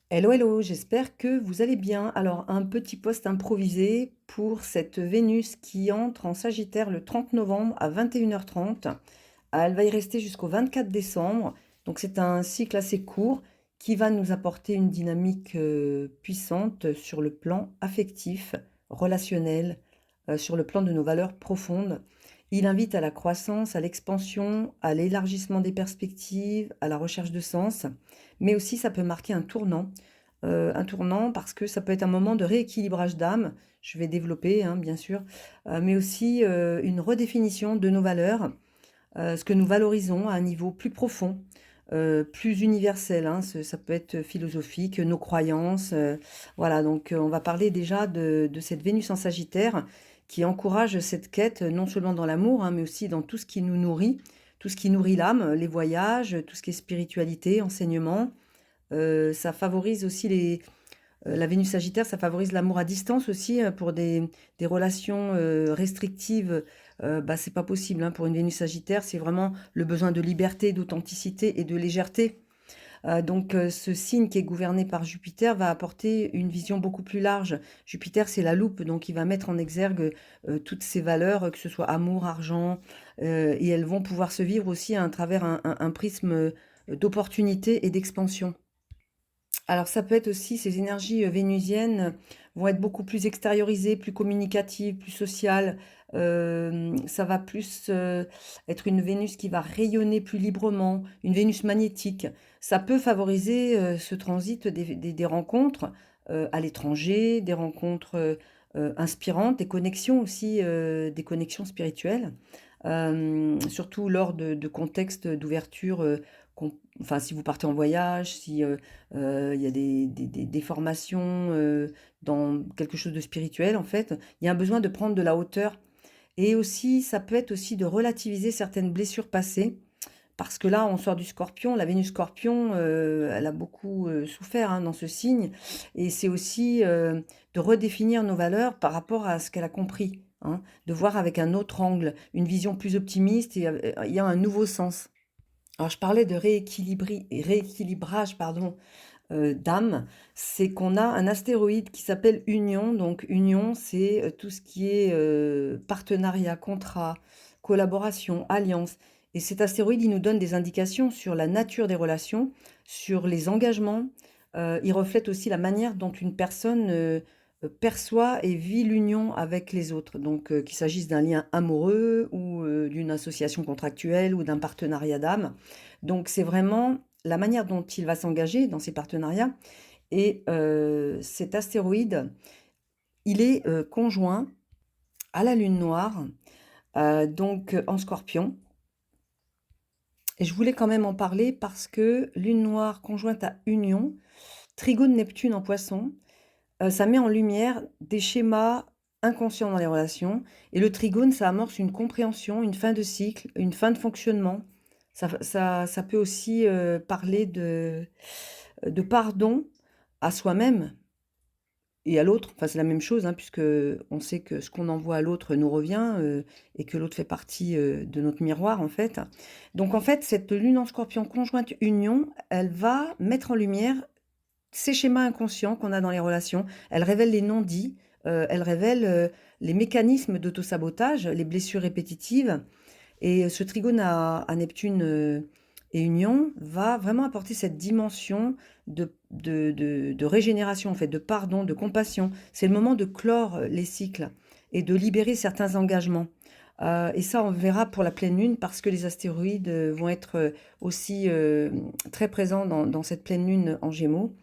Hello, hello, j'espère que vous allez bien. Alors, un petit post improvisé pour cette Vénus qui entre en Sagittaire le 30 novembre à 21h30. Elle va y rester jusqu'au 24 décembre. Donc, c'est un cycle assez court qui va nous apporter une dynamique puissante sur le plan affectif, relationnel, sur le plan de nos valeurs profondes. Il invite à la croissance, à l'expansion, à l'élargissement des perspectives, à la recherche de sens, mais aussi ça peut marquer un tournant parce que ça peut être un moment de rééquilibrage d'âme, je vais développer, hein, bien sûr, mais aussi une redéfinition de nos valeurs, ce que nous valorisons à un niveau plus profond, plus universel, hein, ça peut être philosophique, nos croyances, voilà, donc on va parler déjà de cette Vénus en Sagittaire qui encourage cette quête non seulement dans l'amour, hein, mais aussi dans tout ce qui nous nourrit, tout ce qui nourrit l'âme, les voyages, tout ce qui est spiritualité, enseignement. Ça favorise aussi la Vénus Sagittaire, ça favorise l'amour à distance aussi pour des relations restrictives. Bah, c'est pas possible, hein, pour une Vénus Sagittaire, c'est vraiment le besoin de liberté, d'authenticité et de légèreté. Donc, ce signe qui est gouverné par Jupiter va apporter une vision beaucoup plus large. Jupiter, c'est la loupe, donc il va mettre en exergue toutes ces valeurs, que ce soit amour, argent, et elles vont pouvoir se vivre aussi à travers un prisme d'opportunité et d'expansion. Alors ça peut être aussi ces énergies, vénusiennes vont être beaucoup plus extériorisées, plus communicatives, plus sociales. Ça va plus, être une Vénus qui va rayonner plus librement, une Vénus magnétique. Ça peut favoriser, ce transit des rencontres, à l'étranger, des rencontres, inspirantes, des connexions aussi, des connexions spirituelles. Surtout lors de contextes d'ouverture, enfin si vous partez en voyage, si, il y a des formations dans quelque chose de spirituel, en fait. Il y a un besoin de prendre de la hauteur. Et aussi, ça peut être aussi de relativiser certaines blessures passées. Parce que là, on sort du scorpion. La Vénus scorpion, elle a beaucoup souffert, hein, dans ce signe. Et c'est aussi de redéfinir nos valeurs par rapport à ce qu'elle a compris, hein, de voir avec un autre angle, une vision plus optimiste et il y a un nouveau sens. Alors, je parlais de rééquilibrage, pardon, d'âme, c'est qu'on a un astéroïde qui s'appelle Union. Donc Union, c'est tout ce qui est partenariat, contrat, collaboration, alliance. Et cet astéroïde, il nous donne des indications sur la nature des relations, sur les engagements. Il reflète aussi la manière dont une personne perçoit et vit l'union avec les autres. Donc qu'il s'agisse d'un lien amoureux ou d'une association contractuelle ou d'un partenariat d'âme. Donc c'est vraiment la manière dont il va s'engager dans ces partenariats. Et cet astéroïde, il est conjoint à la Lune noire, donc en Scorpion. Et je voulais quand même en parler parce que Lune noire conjointe à Union, trigone Neptune en Poisson, ça met en lumière des schémas inconscients dans les relations. Et le trigone, ça amorce une compréhension, une fin de cycle, une fin de fonctionnement. Ça peut aussi parler de pardon à soi-même et à l'autre. Enfin, c'est la même chose, hein, puisque on sait que ce qu'on envoie à l'autre nous revient et que l'autre fait partie de notre miroir, en fait. Donc, en fait, cette lune en scorpion conjointe union, elle va mettre en lumière ces schémas inconscients qu'on a dans les relations. Elle révèle les non-dits, elle révèle les mécanismes d'autosabotage, les blessures répétitives. Et ce trigone à Neptune et Union va vraiment apporter cette dimension de régénération, en fait, de pardon, de compassion. C'est le moment de clore les cycles et de libérer certains engagements. Et ça, on verra pour la pleine lune parce que les astéroïdes vont être aussi très présents dans cette pleine lune en Gémeaux.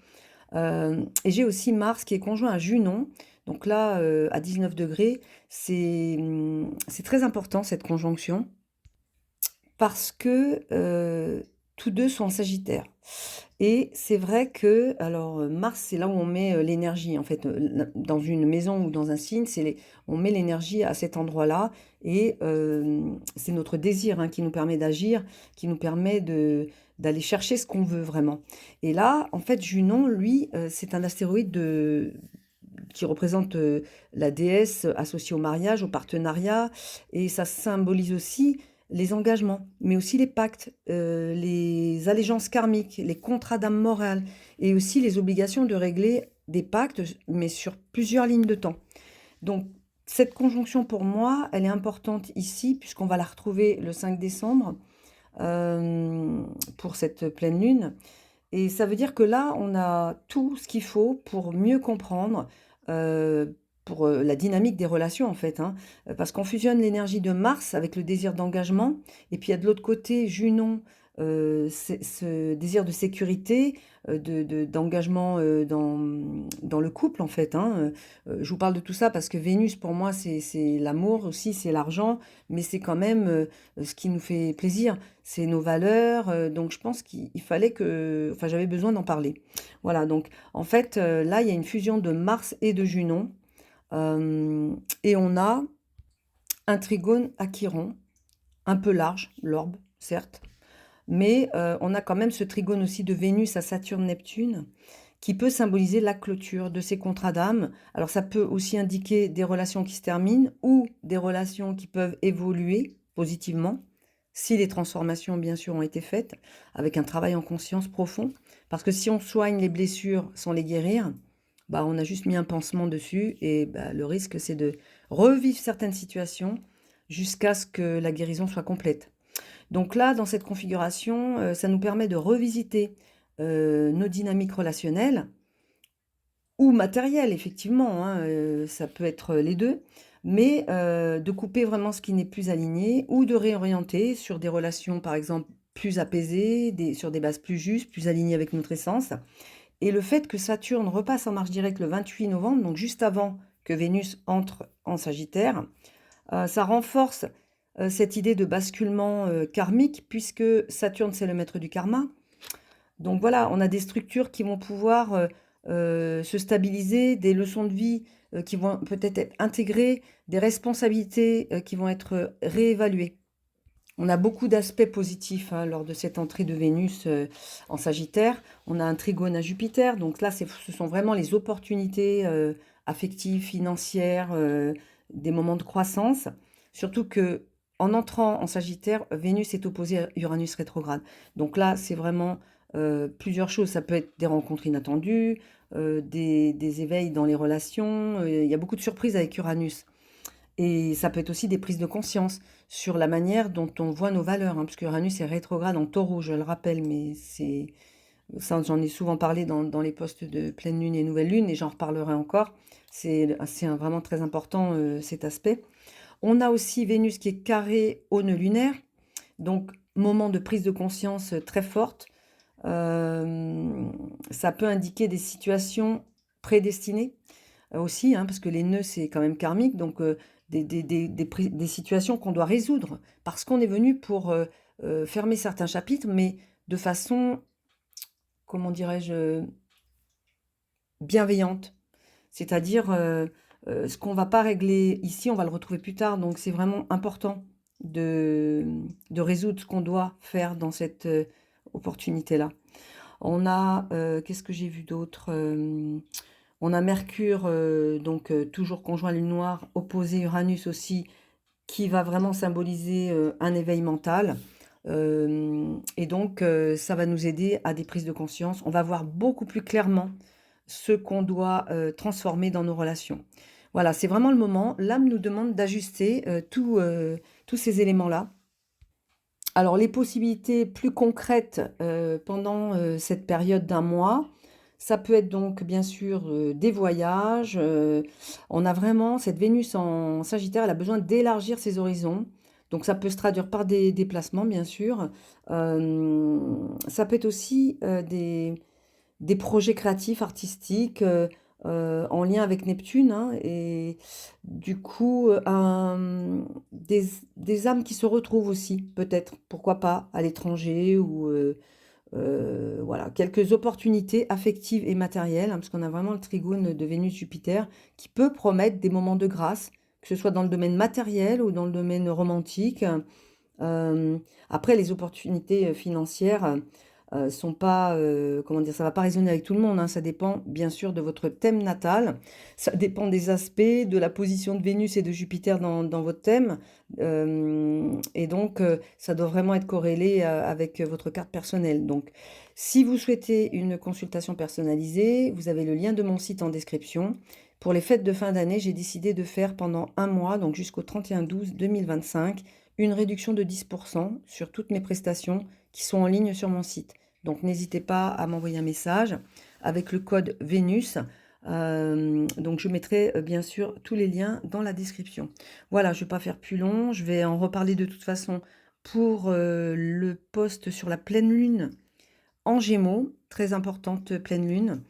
Et j'ai aussi Mars qui est conjoint à Junon. Donc là, à 19 degrés, c'est très important cette conjonction parce que tous deux sont en Sagittaire. Et c'est vrai que, alors Mars, c'est là où on met l'énergie, en fait, dans une maison ou dans un signe, on met l'énergie à cet endroit-là, et c'est notre désir, hein, qui nous permet d'agir, qui nous permet d'aller chercher ce qu'on veut vraiment. Et là, en fait, Junon, lui, c'est un astéroïde qui représente la déesse associée au mariage, au partenariat, et ça symbolise aussi les engagements, mais aussi les pactes, les allégeances karmiques, les contrats d'âme morale et aussi les obligations de régler des pactes, mais sur plusieurs lignes de temps. Donc cette conjonction pour moi, elle est importante ici puisqu'on va la retrouver le 5 décembre, pour cette pleine lune. Et ça veut dire que là, on a tout ce qu'il faut pour mieux comprendre, pour, la dynamique des relations, en fait, hein. Parce qu'on fusionne l'énergie de Mars avec le désir d'engagement et puis il y a de l'autre côté Junon, c'est ce désir de sécurité, d'engagement, dans le couple, en fait, hein, je vous parle de tout ça parce que Vénus, pour moi, c'est l'amour aussi, c'est l'argent, mais c'est quand même, ce qui nous fait plaisir. C'est nos valeurs, donc je pense qu'il fallait que enfin, j'avais besoin d'en parler. Voilà, donc en fait, là, il y a une fusion de Mars et de Junon, et on a un trigone à Chiron, un peu large, l'orbe, certes, mais on a quand même ce trigone aussi de Vénus à Saturne-Neptune, qui peut symboliser la clôture de ces contrats d'âme. Alors ça peut aussi indiquer des relations qui se terminent ou des relations qui peuvent évoluer positivement, si les transformations, bien sûr, ont été faites, avec un travail en conscience profond. Parce que si on soigne les blessures sans les guérir, bah, on a juste mis un pansement dessus et bah, le risque, c'est de revivre certaines situations jusqu'à ce que la guérison soit complète. Donc là, dans cette configuration, ça nous permet de revisiter nos dynamiques relationnelles ou matérielles, effectivement, hein, ça peut être les deux, mais de couper vraiment ce qui n'est plus aligné ou de réorienter sur des relations, par exemple, plus apaisées, sur des bases plus justes, plus alignées avec notre essence. Et le fait que Saturne repasse en marche directe le 28 novembre, donc juste avant que Vénus entre en Sagittaire, ça renforce cette idée de basculement karmique, puisque Saturne, c'est le maître du karma. Donc voilà, on a des structures qui vont pouvoir se stabiliser, des leçons de vie qui vont peut-être être intégrées, des responsabilités qui vont être réévaluées. On a beaucoup d'aspects positifs hein, lors de cette entrée de Vénus en Sagittaire. On a un trigone à Jupiter, donc là, ce sont vraiment les opportunités affectives, financières, des moments de croissance. Surtout que en entrant en Sagittaire, Vénus est opposée à Uranus rétrograde. Donc là, c'est vraiment plusieurs choses. Ça peut être des rencontres inattendues, des éveils dans les relations. Il y a beaucoup de surprises avec Uranus. Et ça peut être aussi des prises de conscience sur la manière dont on voit nos valeurs, hein, parce que Uranus est rétrograde en Taureau, je le rappelle, mais c'est ça, j'en ai souvent parlé dans les postes de pleine lune et nouvelle lune, et j'en reparlerai encore. C'est vraiment très important cet aspect. On a aussi Vénus qui est carré au nœud lunaire, donc moment de prise de conscience très forte. Ça peut indiquer des situations prédestinées aussi, hein, parce que les nœuds, c'est quand même karmique, donc des situations qu'on doit résoudre, parce qu'on est venu pour fermer certains chapitres, mais de façon, comment dirais-je, bienveillante. C'est-à-dire, ce qu'on va pas régler ici, on va le retrouver plus tard, donc c'est vraiment important de résoudre ce qu'on doit faire dans cette opportunité-là. On a, qu'est-ce que j'ai vu d'autre on a Mercure, donc toujours conjoint Lune noire, opposé Uranus aussi, qui va vraiment symboliser un éveil mental. Et donc, ça va nous aider à des prises de conscience. On va voir beaucoup plus clairement ce qu'on doit transformer dans nos relations. Voilà, c'est vraiment le moment. L'âme nous demande d'ajuster tous ces éléments-là. Alors, les possibilités plus concrètes pendant cette période d'un mois, ça peut être donc bien sûr des voyages. On a vraiment cette Vénus en Sagittaire, elle a besoin d'élargir ses horizons. Donc ça peut se traduire par des déplacements, bien sûr. Ça peut être aussi des projets créatifs, artistiques, en lien avec Neptune, hein, et du coup, des âmes qui se retrouvent aussi, peut-être, pourquoi pas, à l'étranger ou voilà, quelques opportunités affectives et matérielles, hein, parce qu'on a vraiment le trigone de Vénus-Jupiter qui peut promettre des moments de grâce, que ce soit dans le domaine matériel ou dans le domaine romantique. Après, les opportunités financières, sont pas, comment dire? Ça va pas résonner avec tout le monde, hein. Ça dépend bien sûr de votre thème natal. Ça dépend des aspects, de la position de Vénus et de Jupiter dans votre thème. Et donc, ça doit vraiment être corrélé, avec, votre carte personnelle. Donc, si vous souhaitez une consultation personnalisée, vous avez le lien de mon site en description. Pour les fêtes de fin d'année, j'ai décidé de faire pendant un mois, donc jusqu'au 31/12/2025, une réduction de 10 sur toutes mes prestations qui sont en ligne sur mon site. Donc n'hésitez pas à m'envoyer un message avec le code Vénus. Donc je mettrai bien sûr tous les liens dans la description. Voilà, je ne vais pas faire plus long, je vais en reparler de toute façon pour le post sur la pleine lune en Gémeaux, très importante pleine lune.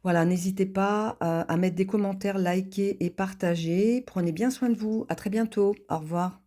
Voilà, n'hésitez pas à mettre des commentaires, liker et partager. Prenez bien soin de vous. À très bientôt. Au revoir.